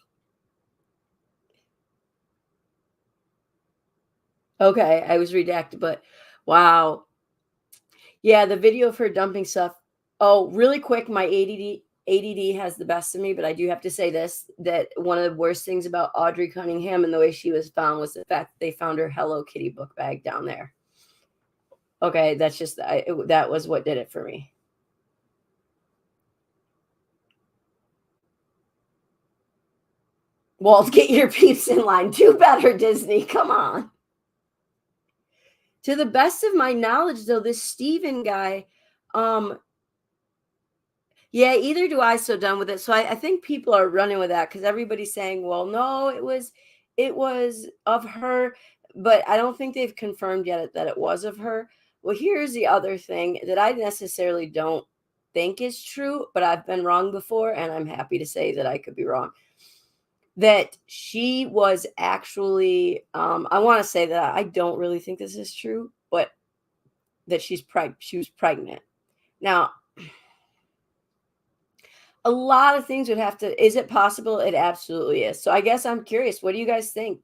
Okay, I was redacted, but wow. Yeah, the video of her dumping stuff. Oh, really quick, my ADD has the best of me, but I do have to say this, that one of the worst things about Audrii Cunningham and the way she was found was the fact that they found her Hello Kitty book bag down there. Okay, that's just, that was what did it for me. Walt, get your peeps in line. Do better, Disney. Come on. To the best of my knowledge, though, this Steven guy, yeah, either do I. So done with it. So I think people are running with that because everybody's saying, well, no, it was of her, but I don't think they've confirmed yet that it was of her. Well, here's the other thing that I necessarily don't think is true, but I've been wrong before, and I'm happy to say that I could be wrong. That she was actually, I want to say that I don't really think this is true, but that she was pregnant. Now, a lot of things would have to, is it possible? It absolutely is. So I guess I'm curious, what do you guys think?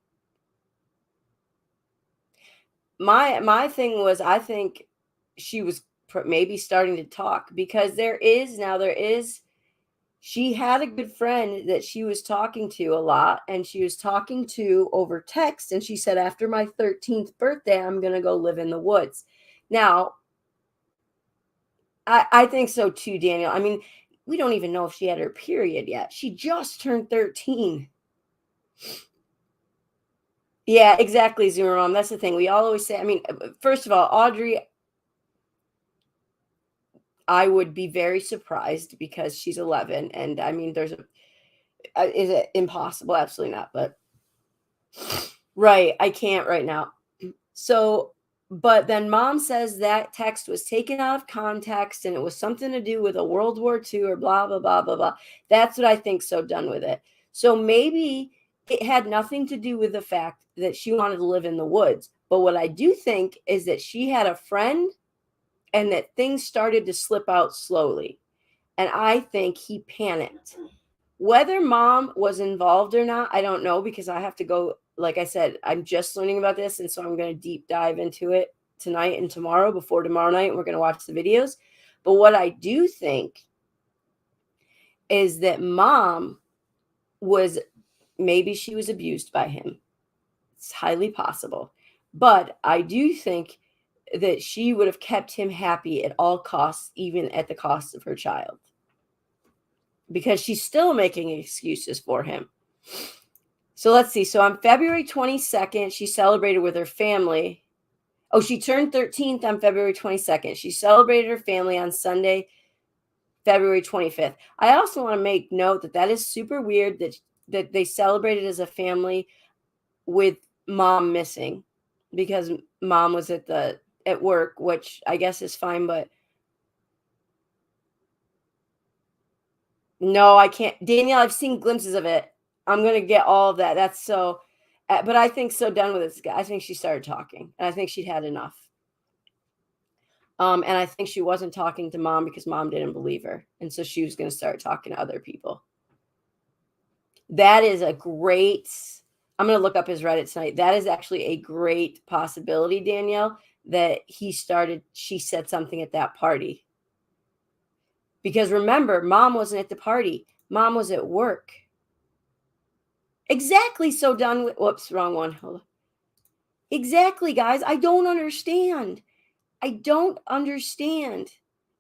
My thing was, I think she was maybe starting to talk, because there is, she had a good friend that she was talking to a lot, and she was talking to over text, and she said, after my 13th birthday, I'm going to go live in the woods. Now, I think so too, Daniel. I mean, we don't even know if she had her period yet. She just turned 13. Yeah, exactly, Zoomer Mom. That's the thing. We all always say, I mean, first of all, Audrii, I would be very surprised because she's 11. And I mean, is it impossible? Absolutely not. But right, I can't right now. So, But then mom says that text was taken out of context and it was something to do with a World War II or blah, blah, blah, blah, blah. That's what I think's so done with it. So maybe it had nothing to do with the fact that she wanted to live in the woods. But what I do think is that she had a friend and that things started to slip out slowly. And I think he panicked. Whether mom was involved or not, I don't know, because I have to go. Like I said, I'm just learning about this. And so I'm going to deep dive into it tonight and tomorrow before tomorrow night. We're going to watch the videos. But what I do think is that mom was, maybe she was abused by him. It's highly possible. But I do think that she would have kept him happy at all costs, even at the cost of her child, because she's still making excuses for him. So let's see. So on February 22nd, she celebrated with her family. Oh, she turned 13th on February 22nd. She celebrated her family on Sunday, February 25th. I also want to make note that that is super weird that they celebrated as a family with mom missing, because mom was at work, which I guess is fine, but no, I can't. Danielle, I've seen glimpses of it. I'm going to get all of that. That's so, but I think so done with this guy. I think she started talking, and I think she'd had enough. And I think she wasn't talking to mom because mom didn't believe her. And so she was going to start talking to other people. That is a great, I'm going to look up his Reddit tonight. That is actually a great possibility, Danielle, that she said something at that party. Because remember, mom wasn't at the party. Mom was at work. Exactly. So done with, whoops, wrong one. Hold on. Exactly, guys. I don't understand. I don't understand.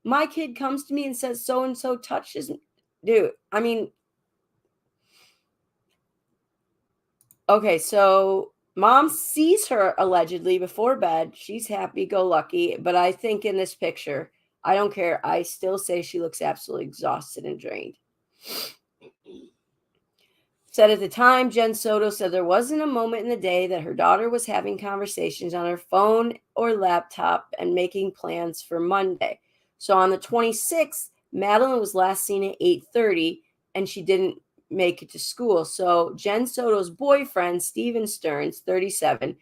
My kid comes to me and says, so-and-so touches me. Dude, I mean, okay, so mom sees her allegedly before bed. She's happy-go-lucky, but I think in this picture, I don't care. I still say she looks absolutely exhausted and drained. Said at the time, Jen Soto said there wasn't a moment in the day that her daughter was having conversations on her phone or laptop and making plans for Monday. So on the 26th, Madeline was last seen at 8:30, and she didn't make it to school. So Jen Soto's boyfriend, Steven Stearns, 37,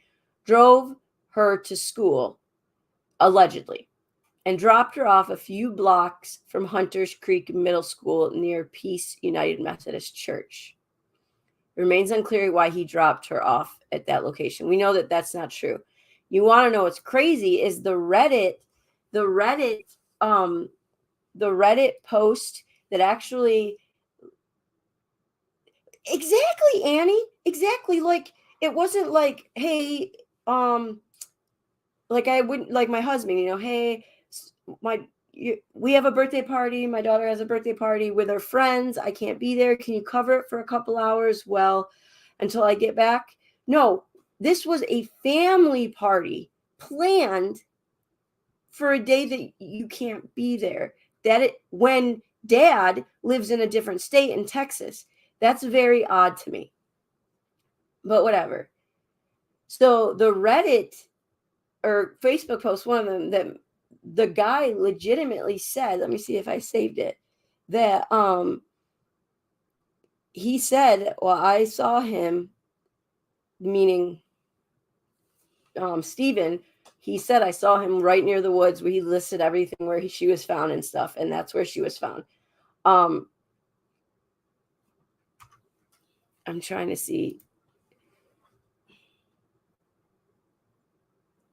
drove her to school, allegedly, and dropped her off a few blocks from Hunters Creek Middle School near Peace United Methodist Church. It remains unclear why he dropped her off at that location. We know that that's not true. You want to know what's crazy is the Reddit post that actually, exactly, Annie, exactly. Like, it wasn't like, hey, like I wouldn't, like my husband, hey, we have a birthday party. My daughter has a birthday party with her friends. I can't be there. Can you cover it for a couple hours? Well, until I get back. No, this was a family party planned for a day that you can't be there. When dad lives in a different state in Texas, that's very odd to me. But whatever. So the Reddit or Facebook post, one of them, that the guy legitimately said, let me see if I saved it, that he said, well, I saw him, meaning Steven, he said, I saw him right near the woods where he listed everything where she was found and stuff, and that's where she was found. I'm trying to see.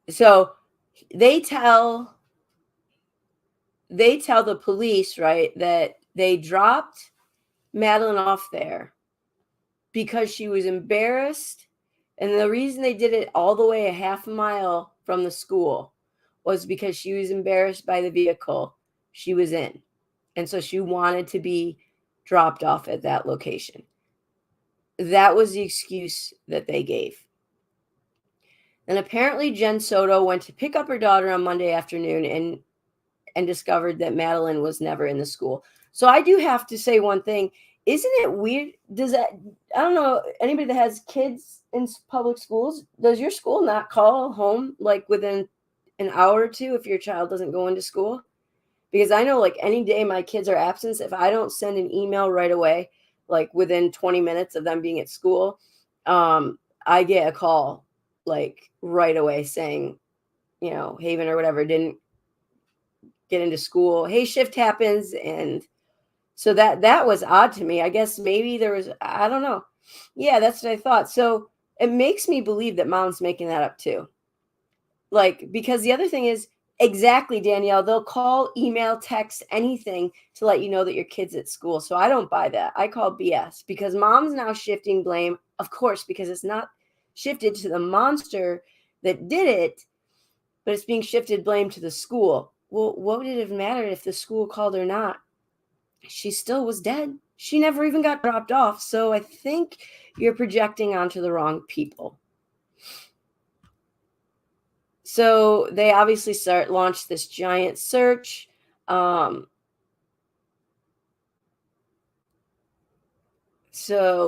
So they tell the police, right, that they dropped Madeline off there because she was embarrassed. And the reason they did it all the way a half a mile from the school was because she was embarrassed by the vehicle she was in. And so she wanted to be dropped off at that location. That was the excuse that they gave. And apparently Jen Soto went to pick up her daughter on Monday afternoon and discovered that Madeline was never in the school. So I do have to say one thing. Isn't it weird? I don't know, anybody that has kids in public schools, does your school not call home like within an hour or two if your child doesn't go into school? Because I know like any day my kids are absent, if I don't send an email right away, like within 20 minutes of them being at school, I get a call like right away saying, Haven or whatever didn't get into school. Hey, shift happens. And so that was odd to me. I guess maybe there was, I don't know. Yeah, that's what I thought. So it makes me believe that mom's making that up too. Like, because the other thing is, exactly, Danielle, they'll call, email, text, anything to let you know that your kid's at school. So I don't buy that. I call BS because mom's now shifting blame, of course, because it's not shifted to the monster that did it, but it's being shifted blame to the school. Well, what would it have mattered if the school called or not? She still was dead. She never even got dropped off. So I think you're projecting onto the wrong people. So they obviously launched this giant search. So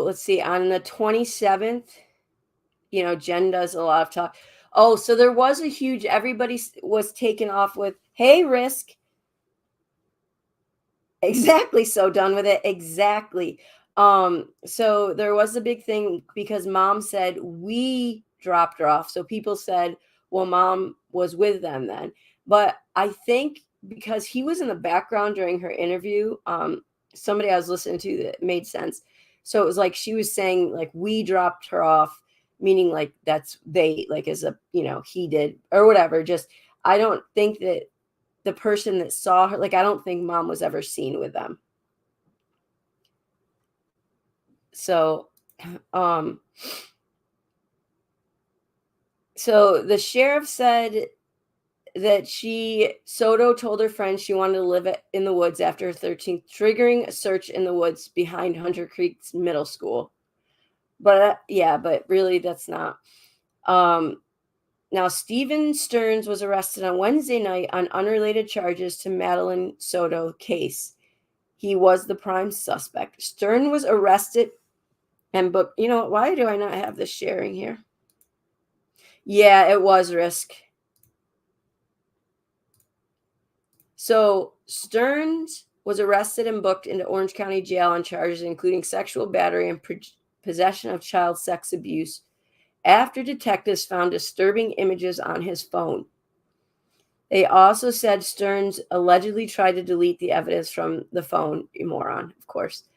let's see, on the 27th, Jen does a lot of talk. Oh, so there was a huge, everybody was taken off with, hey, Risk. Exactly. So done with it. Exactly. So there was a big thing because mom said we dropped her off. So people said, well, mom was with them then. But I think because he was in the background during her interview, somebody I was listening to that made sense. So it was like she was saying like we dropped her off, meaning like that's they like as a he did or whatever. Just I don't think that the person that saw her, like I don't think mom was ever seen with them. So so the sheriff said that Soto told her friend she wanted to live in the woods after her 13th, triggering a search in the woods behind Hunter Creek's middle school. But but really that's not. Now, Stephen Stearns was arrested on Wednesday night on unrelated charges to Madeline Soto case. He was the prime suspect. Stern was arrested and booked. Why do I not have this sharing here? Yeah, it was Risk. So Stearns was arrested and booked into Orange County Jail on charges including sexual battery and possession of child sex abuse after detectives found disturbing images on his phone. They also said Stearns allegedly tried to delete the evidence from the phone. You moron, of course.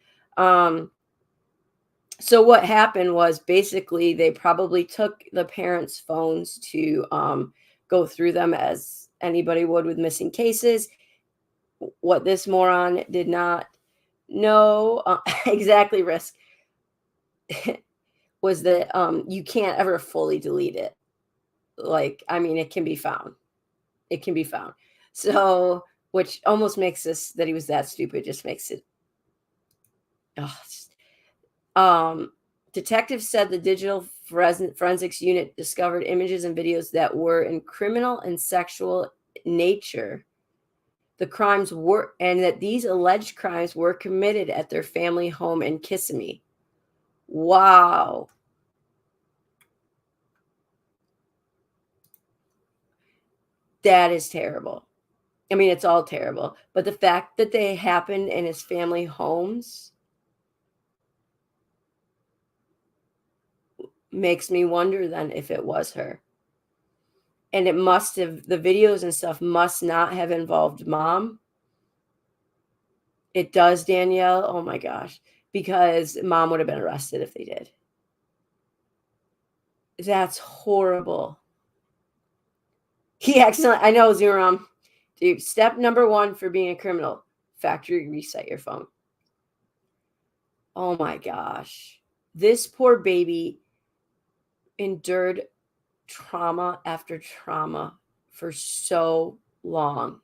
So what happened was basically they probably took the parents' phones to go through them as anybody would with missing cases. What this moron did not know exactly, Risk, was that you can't ever fully delete it. Like, I mean, it can be found. It can be found. So, which almost makes this that he was that stupid, just makes it. Detectives said the digital forensics unit discovered images and videos that were in criminal and sexual nature. The crimes were, and that these alleged crimes were committed at their family home in Kissimmee. Wow. That is terrible. I mean, it's all terrible. But the fact that they happened in his family homes makes me wonder then if it was her. And it must have, the videos and stuff must not have involved mom. It does, Danielle. Oh my gosh. Because mom would have been arrested if they did. That's horrible. He accidentally, I know, Zerom. Dude, step number 1 for being a criminal, factory reset your phone. Oh my gosh. This poor baby endured trauma after trauma for so long.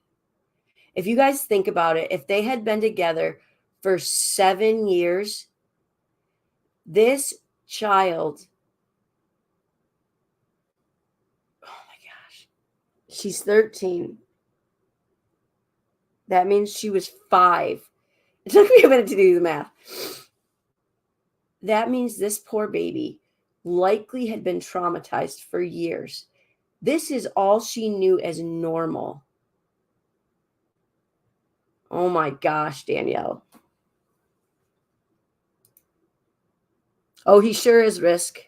If you guys think about it, if they had been together for 7 years, this child, oh my gosh, she's 13. That means she was 5. It took me a minute to do the math. That means this poor baby likely had been traumatized for years. This is all she knew as normal. Oh my gosh, Danielle. Oh, he sure is, Risk.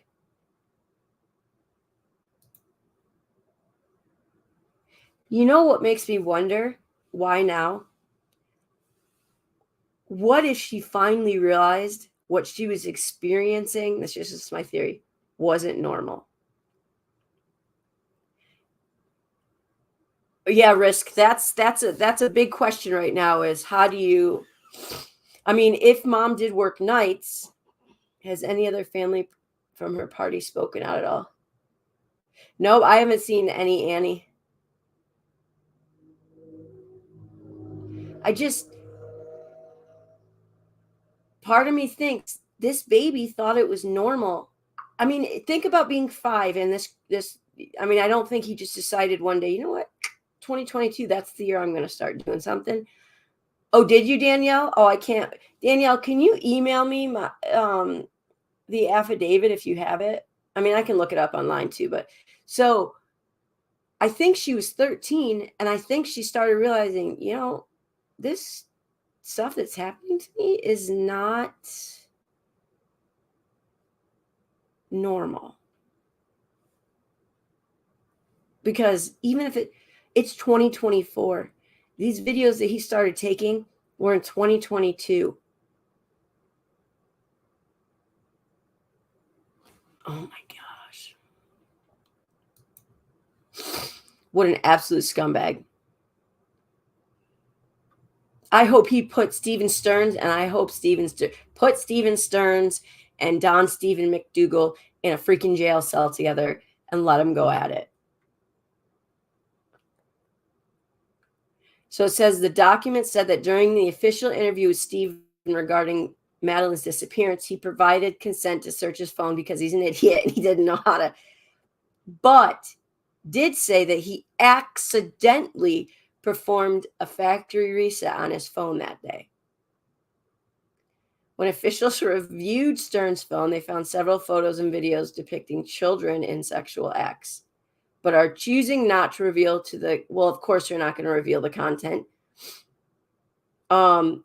You know what makes me wonder? Why now? What if she finally realized what she was experiencing? That's just my theory. Wasn't normal. Yeah, Risk. That's a big question right now. Is how do you? I mean, if mom did work nights, has any other family from her party spoken out at all? No, I haven't seen any Annie. Part of me thinks this baby thought it was normal. I mean, think about being 5 and this. I mean, I don't think he just decided one day, you know what, 2022, that's the year I'm going to start doing something. Oh, did you, Danielle? Oh, I can't. Danielle, can you email me my the affidavit if you have it? I mean, I can look it up online too, but so I think she was 13 and I think she started realizing, this stuff that's happening to me is not normal. Because even if it's 2024, these videos that he started taking were in 2022. Oh my gosh. What an absolute scumbag. I hope he put Steven Stearns, and I hope put Steven Stearns and Don Stephen McDougal in a freaking jail cell together and let them go at it. So it says the document said that during the official interview with Steven regarding Madeline's disappearance, he provided consent to search his phone because he's an idiot and he didn't know how to, but did say that he accidentally performed a factory reset on his phone that day. When officials reviewed Stern's phone, they found several photos and videos depicting children in sexual acts, but are choosing not to reveal of course you're not going to reveal the content. Susan,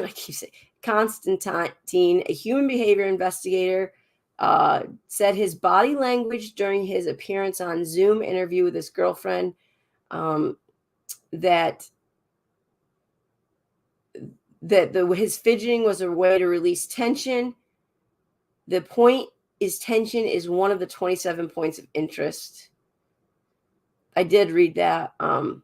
I keep saying Constantine, a human behavior investigator, said his body language during his appearance on Zoom interview with his girlfriend, that his fidgeting was a way to release tension. The point is tension is one of the 27 points of interest. I did read that. On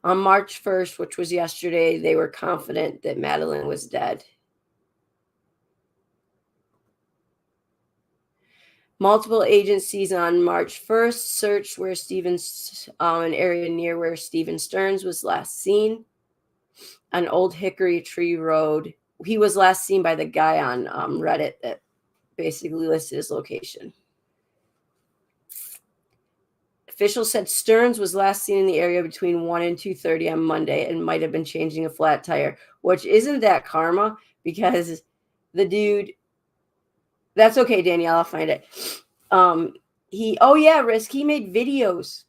March 1st, which was yesterday, they were confident that Madeline was dead. Multiple agencies on March 1st searched where an area near where Steven Stearns was last seen on Old Hickory Tree Road. He was last seen by the guy on Reddit that basically listed his location. Officials said Stearns was last seen in the area between 1 and 2:30 on Monday and might have been changing a flat tire, which isn't that karma because the dude. That's okay, Danielle. I'll find it. Risk. He made videos.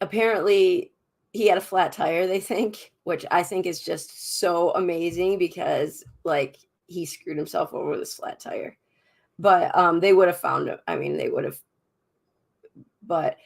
Apparently he had a flat tire, they think, which I think is just so amazing because like he screwed himself over with his flat tire. But they would have found him. I mean, they would have. But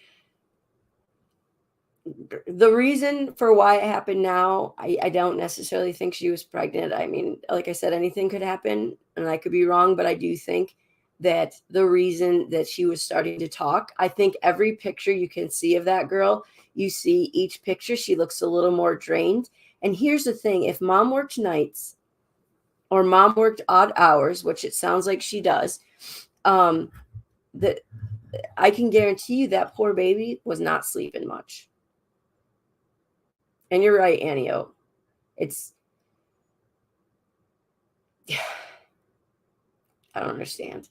the reason for why it happened now, I don't necessarily think she was pregnant. I mean, like I said, anything could happen and I could be wrong, but I do think that the reason that she was starting to talk, I think every picture you can see of that girl, you see each picture, she looks a little more drained. And here's the thing, if mom worked nights or mom worked odd hours, which it sounds like she does, that I can guarantee you that poor baby was not sleeping much. And you're right, Anio. I don't understand.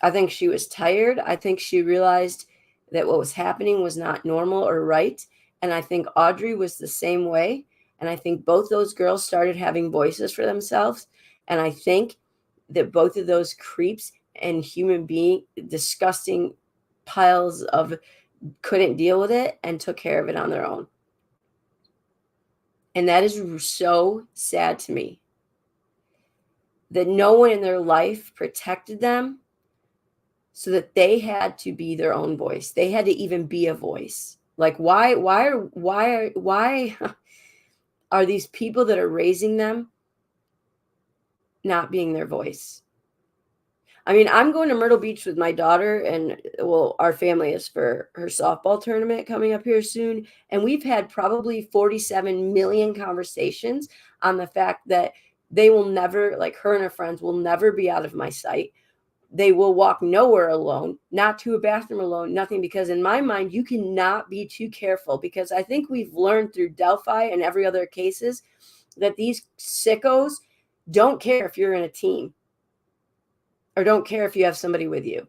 I think she was tired. I think she realized that what was happening was not normal or right. And I think Audrii was the same way. And I think both those girls started having voices for themselves. And I think that both of those creeps and human being, disgusting piles of, couldn't deal with it and took care of it on their own. And that is so sad to me, that no one in their life protected them, so that they had to be their own voice. They had to even be a voice. Like, why are these people that are raising them not being their voice? I mean, I'm going to Myrtle Beach with my daughter, and well, our family is, for her softball tournament coming up here soon. And we've had probably 47 million conversations on the fact that they will never, like, her and her friends will never be out of my sight. They will walk nowhere alone, not to a bathroom alone, nothing, because in my mind, you cannot be too careful, because I think we've learned through Delphi and every other cases that these sickos don't care if you're in a team, or don't care if you have somebody with you.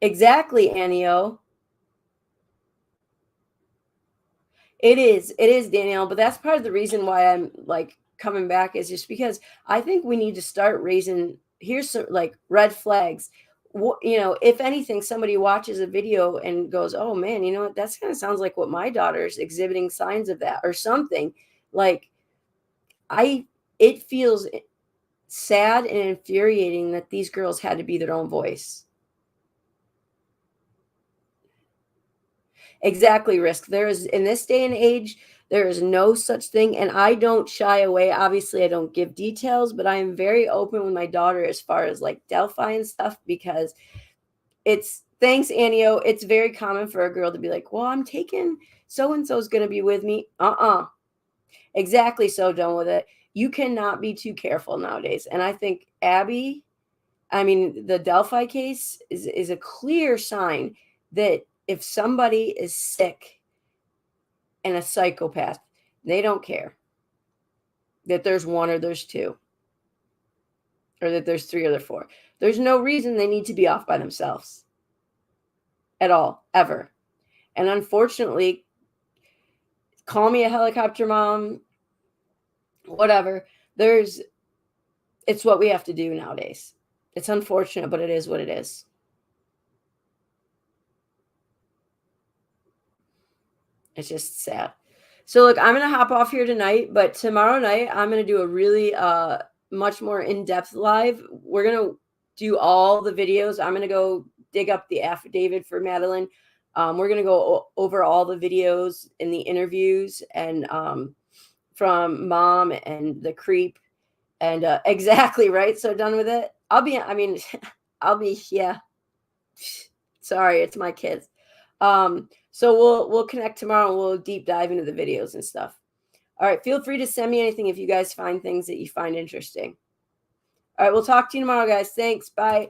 Exactly, Anio. It is, Danielle, but that's part of the reason why I'm like coming back, is just because I think we need to start raising, here's some like red flags. You know, if anything, somebody watches a video and goes, oh man, you know what, that's kind of sounds like what my daughter's exhibiting signs of, that or something. Like, it feels sad and infuriating that these girls had to be their own voice. Exactly, Risk. There is, in this day and age, there is no such thing. And I don't shy away. Obviously, I don't give details, but I am very open with my daughter as far as like Delphi and stuff, because it's, thanks, Anio. It's very common for a girl to be like, well, I'm taking so and so's going to be with me. Exactly. So done with it. You cannot be too careful nowadays. And I think Abby, I mean, the Delphi case is a clear sign that if somebody is sick and a psychopath, they don't care that there's one or there's two, or that there's three or there's four. There's no reason they need to be off by themselves at all, ever. And unfortunately, call me a helicopter mom, whatever. It's what we have to do nowadays. It's unfortunate, but it is what it is. It's just sad. So look, I'm going to hop off here tonight, but tomorrow night I'm going to do a really much more in-depth live. We're going to do all the videos. I'm going to go dig up the affidavit for Madeline. We're going to go over all the videos and the interviews, and from mom and the creep, and exactly, right? So done with it. I'll be, yeah. Sorry, it's my kids. So we'll connect tomorrow, and we'll deep dive into the videos and stuff. All right, feel free to send me anything if you guys find things that you find interesting. All right, we'll talk to you tomorrow, guys. Thanks. Bye.